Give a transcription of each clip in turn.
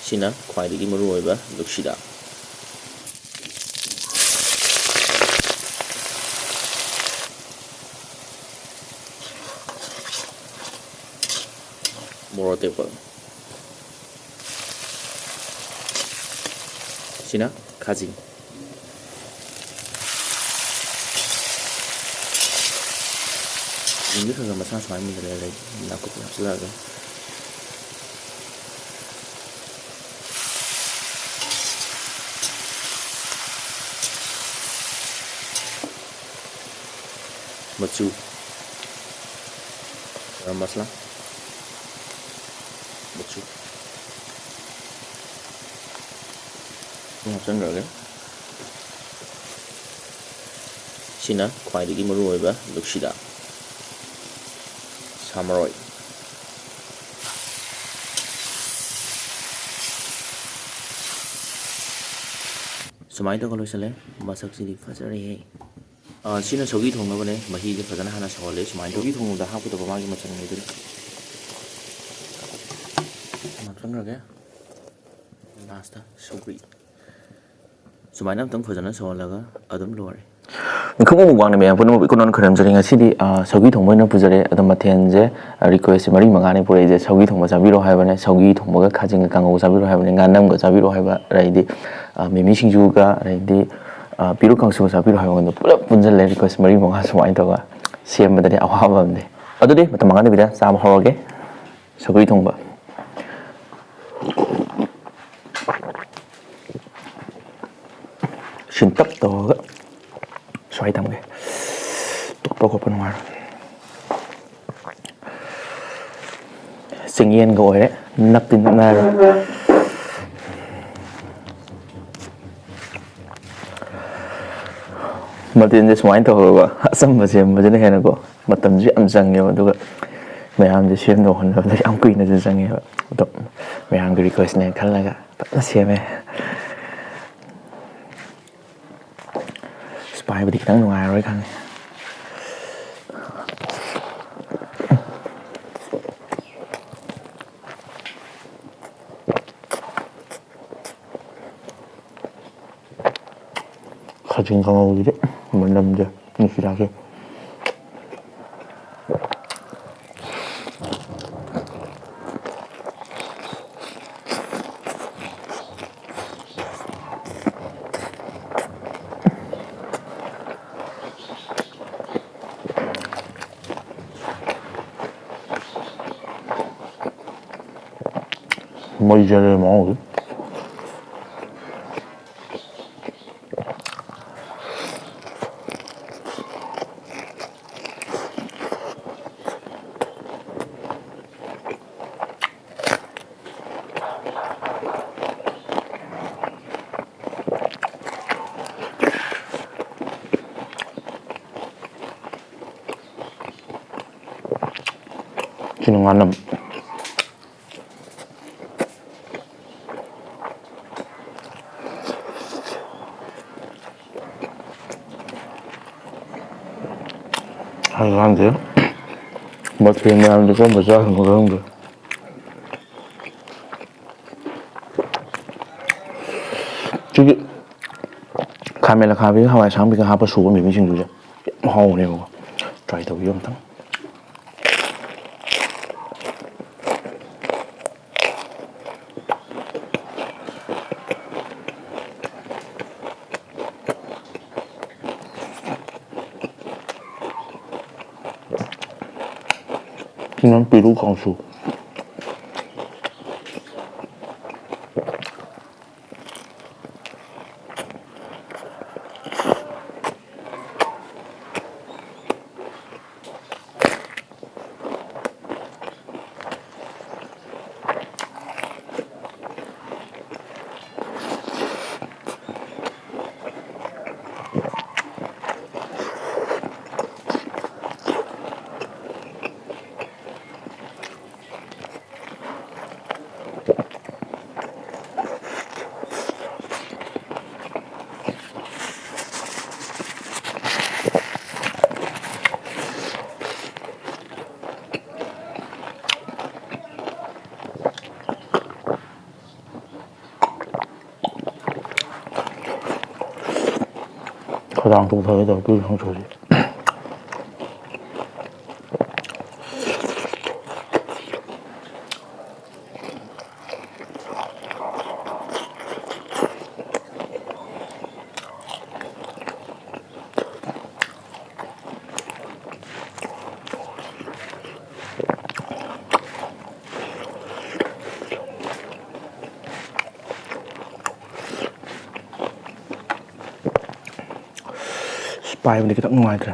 ꯁꯤꯅ ꯈ꯭ꯋꯥꯏꯗꯒꯤ ꯃꯔꯨꯑꯣꯏꯕ ꯂꯨꯛꯁꯤꯗꯥꯛ ꯃꯣꯔꯣꯛ ꯑꯇꯦꯛꯄ ꯁꯤꯅ ꯈꯥꯖꯤꯡ ꯈꯥꯖꯤꯡꯗꯤ ꯈꯔ ꯈꯔ ꯃꯁꯥ ꯁꯨꯃꯥꯏꯅ ꯃꯨꯟꯖꯜꯂꯒ ꯂꯩ ꯅꯥꯀꯨꯞꯄꯤ ꯍꯥꯞꯆꯤꯜꯂꯛꯑꯒ ꯃꯆꯨ गरम मसला मचू ꯍꯥꯞꯆꯟꯈ꯭ꯔꯒꯦ ꯁꯤꯅ ꯈ꯭ꯋꯥꯏꯗꯒꯤ ꯃꯔꯨꯑꯣꯏꯕ ꯂꯨꯛꯁꯤꯗꯥꯛ ꯁꯥꯃꯔꯣꯏ ꯁꯨꯃꯥꯏꯅ ꯇꯧꯔꯒ ꯂꯣꯏꯁꯤꯜꯂꯦ ꯃꯁꯛꯁꯤꯗꯤ ꯐꯖꯔꯦꯍꯦ ꯁꯤꯅ ꯁꯧꯒꯤ ꯊꯣꯡꯅꯕꯅꯦ ꯃꯍꯤꯁꯦ ꯐꯖꯅ ꯍꯥꯟꯅ ꯁꯧꯍꯜꯂꯦ ꯁꯨꯃꯥꯏꯅ ꯁꯧꯒꯤ ꯊꯣꯡꯕꯗ ꯍꯥꯞꯀꯗꯕ ꯃꯥꯒꯤ ꯃꯆꯜꯉꯩꯗꯨꯅꯤ ꯍꯥꯞꯆꯟꯈ꯭ꯔꯒꯦ ꯂꯥꯁꯇ ꯁꯧꯒ꯭ꯔꯤ ꯁꯨꯃꯥꯏꯅ ꯑꯝꯇꯪ ꯐꯖꯅ ꯁꯧꯍꯜꯂꯒ ꯑꯗꯨꯝ ꯂꯣꯏꯔꯦ ꯈꯪꯕ ꯋꯥꯡꯅ ꯃꯌꯥꯝ ꯄꯨꯝꯅꯃꯛ ꯏꯀꯣꯅꯣꯟ ꯈꯣꯏꯔꯝꯖꯔꯤ ꯉꯁꯤꯗꯤ ꯁꯧꯒꯤ ꯊꯣꯡꯕ ꯑꯣꯏꯅ ꯄꯨꯖꯔꯦ ꯑꯗꯣ ꯃꯊꯦꯜꯁꯦ ꯔꯤꯀ꯭ꯋꯦꯁꯁꯦ 4-5ꯅꯤ ꯄꯨꯔꯛꯏꯁꯦ ꯁꯧꯒꯤ ꯊꯣꯡꯕ ꯆꯥꯕꯤꯔꯣ ꯍꯥꯏꯕꯅꯦ ꯁꯧꯒꯤ ꯊꯣꯡꯕꯒ ꯈꯥꯖꯤꯡꯒ ꯀꯥꯡꯉꯧ ꯆꯥꯕꯤꯔꯣ ꯍꯥꯏꯕꯅꯦ ꯉꯥꯅꯝꯒ ꯆꯥꯕꯤꯔꯣ ꯍꯥꯏꯕ ꯑꯗꯩꯗꯤ ꯃꯤꯃꯤ ꯁꯤꯡꯖꯨꯒ ꯑꯗꯩꯗꯤ ꯄꯤꯔꯨꯛ ꯀꯥꯡꯁꯨꯒ ꯆꯥꯕꯤꯔꯣ ꯍꯥꯏꯕ ꯄꯨꯂꯞ ꯄꯨꯟꯁꯤꯜꯂꯦ ꯔꯤꯀ꯭ꯋꯦꯁ 4-5 ꯁꯨꯃꯥꯏꯅ ꯇꯧꯔꯒ ꯁꯦꯝꯕꯗꯗꯤ ꯑꯋꯥꯕ ꯑꯃꯅꯤ ꯑꯗꯨꯗꯤ ꯃꯇꯝ ꯃꯥꯡꯍꯟꯗꯕꯤꯗ ꯆꯥꯕ ꯍꯧꯔꯒꯦ ꯁꯧꯒ꯭ꯔꯤ ꯊꯣꯡꯕ ꯁꯤꯟꯇꯛ ꯇꯧꯔꯒ ꯁ꯭ꯋꯥꯏ ꯊꯝꯒꯦ ꯇꯣꯠꯄ ꯈꯣꯠꯄ ꯅꯨꯡꯉꯥꯏꯔꯣꯏ ꯆꯤꯡꯌꯦꯟꯒ ꯑꯣꯏꯔꯦ ꯅꯞꯇꯤ ꯅꯞꯅꯔꯦ ꯃꯊꯦꯜꯁꯦ ꯁꯨꯃꯥꯏꯅ ꯇꯧꯔꯒ ꯑꯆꯝꯕ ꯁꯦꯝꯕꯁꯤꯅ ꯍꯦꯟꯅꯀꯣ ꯃꯇꯝꯁꯨ ꯌꯥꯝ ꯆꯪꯉꯦꯕ ꯑꯗꯨꯒ ꯃꯌꯥꯝꯁꯦ ꯁꯦꯝꯗꯣꯛ ꯍꯣꯠꯅꯕꯗ ꯌꯥꯝ ꯀꯨꯏꯅꯁꯨ ꯆꯪꯉꯦꯕ ꯑꯗꯣ ꯃꯌꯥꯝꯒꯤ ꯔꯤꯀ꯭ꯋꯦꯁꯅꯦ ꯈꯜꯂꯒ ꯐꯖꯅ ꯁꯦꯝꯃꯦ ꯄꯥꯏꯕꯗꯤ ꯈꯤꯇꯪ ꯅꯨꯡꯉꯥꯏꯔꯔꯣꯏ ꯈꯪꯉꯦ ꯈꯥꯖꯤꯡ ꯀꯥꯡꯉꯧꯁꯤꯗꯤ ꯃꯅꯝꯁꯦ ꯅꯨꯡꯁꯤꯗꯥꯛꯁꯦ ꯃꯩꯖꯔꯦ ꯃꯍꯥꯎꯁꯦ ꯁꯤꯅ ꯉꯥꯅꯝ ꯍꯧꯖꯤꯛꯀꯥꯟꯁꯦ ꯃꯊꯦꯜ ꯃꯌꯥꯝꯁꯦ ꯀꯔꯝꯕ ꯆꯥꯛꯁꯤꯅꯣ ꯈꯪꯗꯦ ꯁꯤꯒꯤ ꯈꯥꯃꯦꯟ ꯑꯈꯥꯕꯤꯒ ꯍꯋꯥꯏ ꯑꯁꯥꯡꯕꯤꯒ ꯍꯥꯞꯄ ꯁꯨꯕ ꯃꯤꯃꯤ ꯁꯤꯡꯖꯨꯁꯦ ꯌꯥꯝ ꯍꯥꯎꯕꯅꯦꯕꯀꯣ ꯇ꯭ꯔꯥꯏ ꯇꯧꯕꯤꯌꯨ ꯑꯝꯇꯪ ꯁꯤꯅ ꯄꯤꯔꯨꯛ ꯀꯥꯡꯁꯨ खदां तौथगे तौर संसोजी पाइबने खितंग नुंगाइत्रे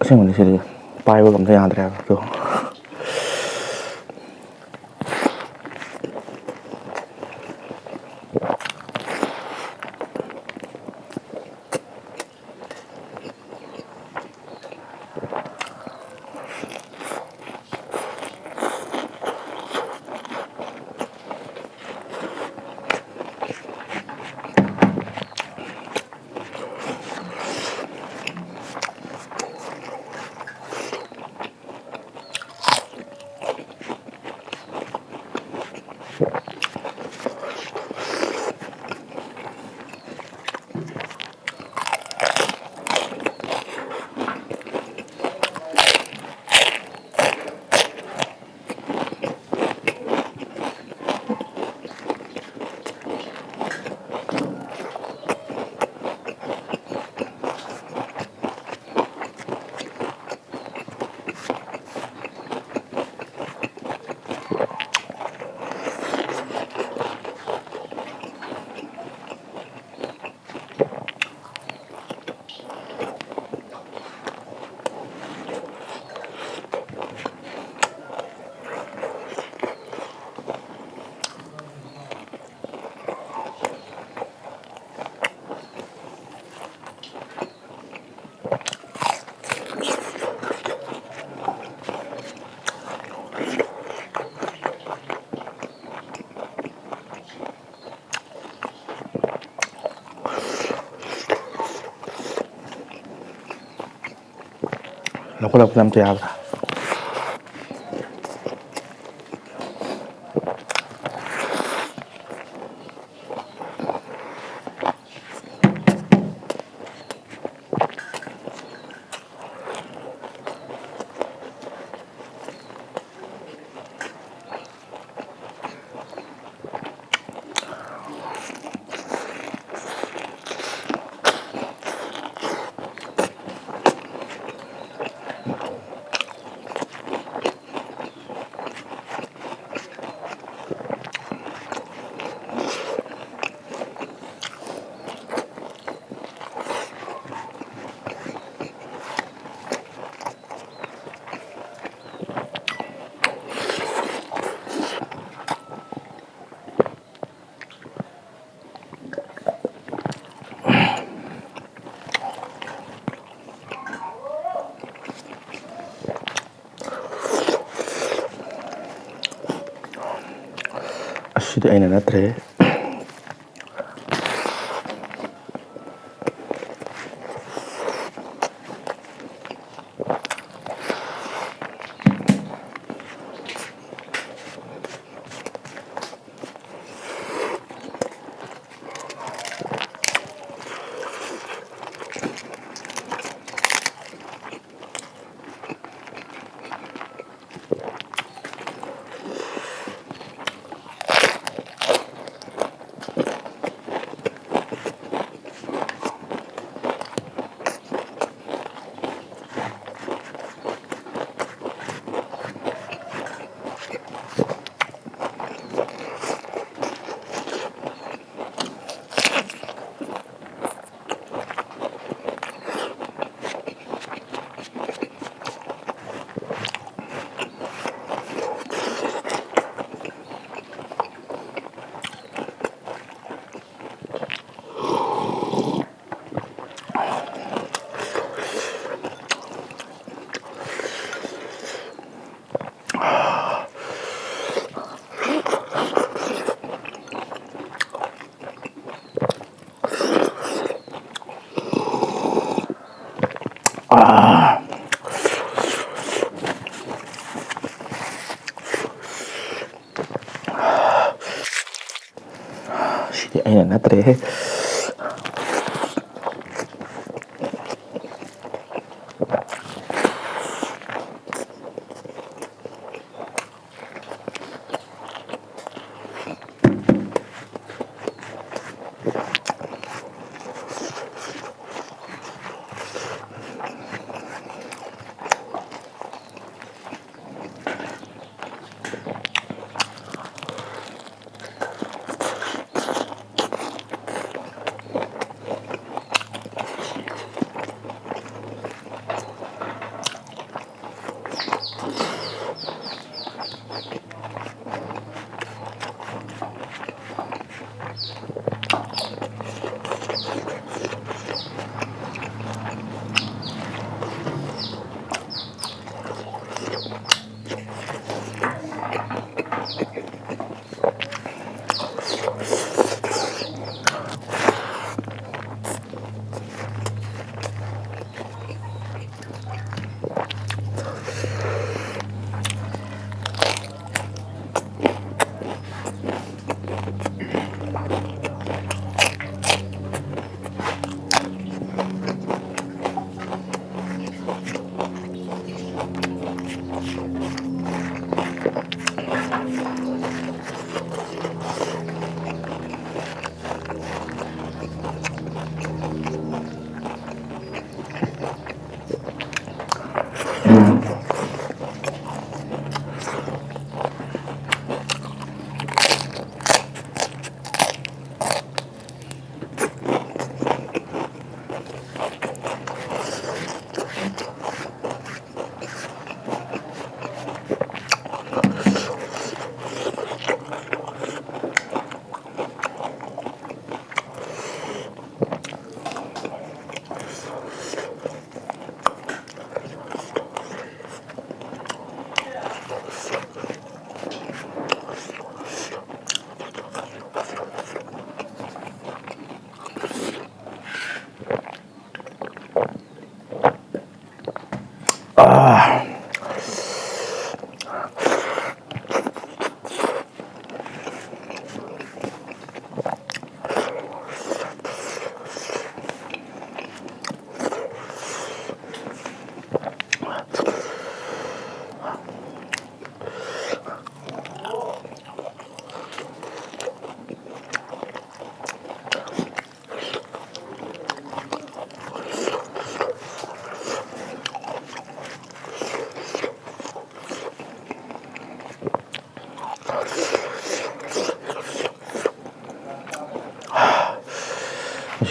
ꯑꯁꯦꯡꯕꯅꯤ ꯁꯤꯗꯤ ꯄꯥꯏꯕꯒ ꯑꯝꯇ ꯌꯥꯗ꯭ꯔꯦ ꯍꯥꯏꯕ ꯑꯗꯣ ꯂꯧꯈꯠꯂꯛꯄꯗ ꯑꯝꯇ ꯌꯥꯗ꯭ꯔꯥ ꯁꯤꯗꯤ ꯑꯩꯅ ꯅꯠꯇ꯭ꯔꯦ. ꯁꯤꯗꯤ ꯑꯩꯅ ꯅꯠꯇ꯭ꯔꯦ.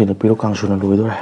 ꯃꯁꯤꯅ ꯄꯤꯔꯨꯛ ꯀꯥꯡꯁꯨꯅ ꯂꯣꯏꯗꯣꯔꯦ.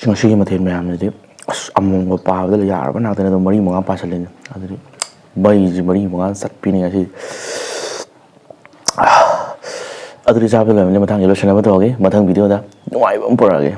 ꯉꯁꯤꯒꯤ ꯃꯊꯦꯜ ꯃꯌꯥꯝꯁꯤꯗꯤ ꯑꯁ ꯑꯃꯣꯝꯒ ꯄꯥꯕꯗ ꯌꯥꯔꯕ ꯉꯥꯛꯇꯅꯤ ꯑꯗꯨꯝ 3-4 ꯄꯥꯁꯜꯂꯤꯅꯤ ꯑꯗꯨꯗꯤ ꯃꯩꯁꯤ 4-5 ꯆꯠꯄꯤꯅꯤ ꯉꯁꯤ ꯑꯗꯨꯗꯤ ꯆꯥꯕ ꯂꯣꯏꯔꯕꯅꯤꯅ ꯃꯊꯪꯒꯤ ꯂꯣꯏꯁꯤꯟꯅꯕ ꯇꯧꯔꯒꯦ ꯃꯊꯪ ꯚꯤꯗꯤꯑꯣꯗ ꯅꯨꯡꯉꯥꯏꯕ ꯑꯃ ꯄꯨꯔꯛꯑꯒꯦ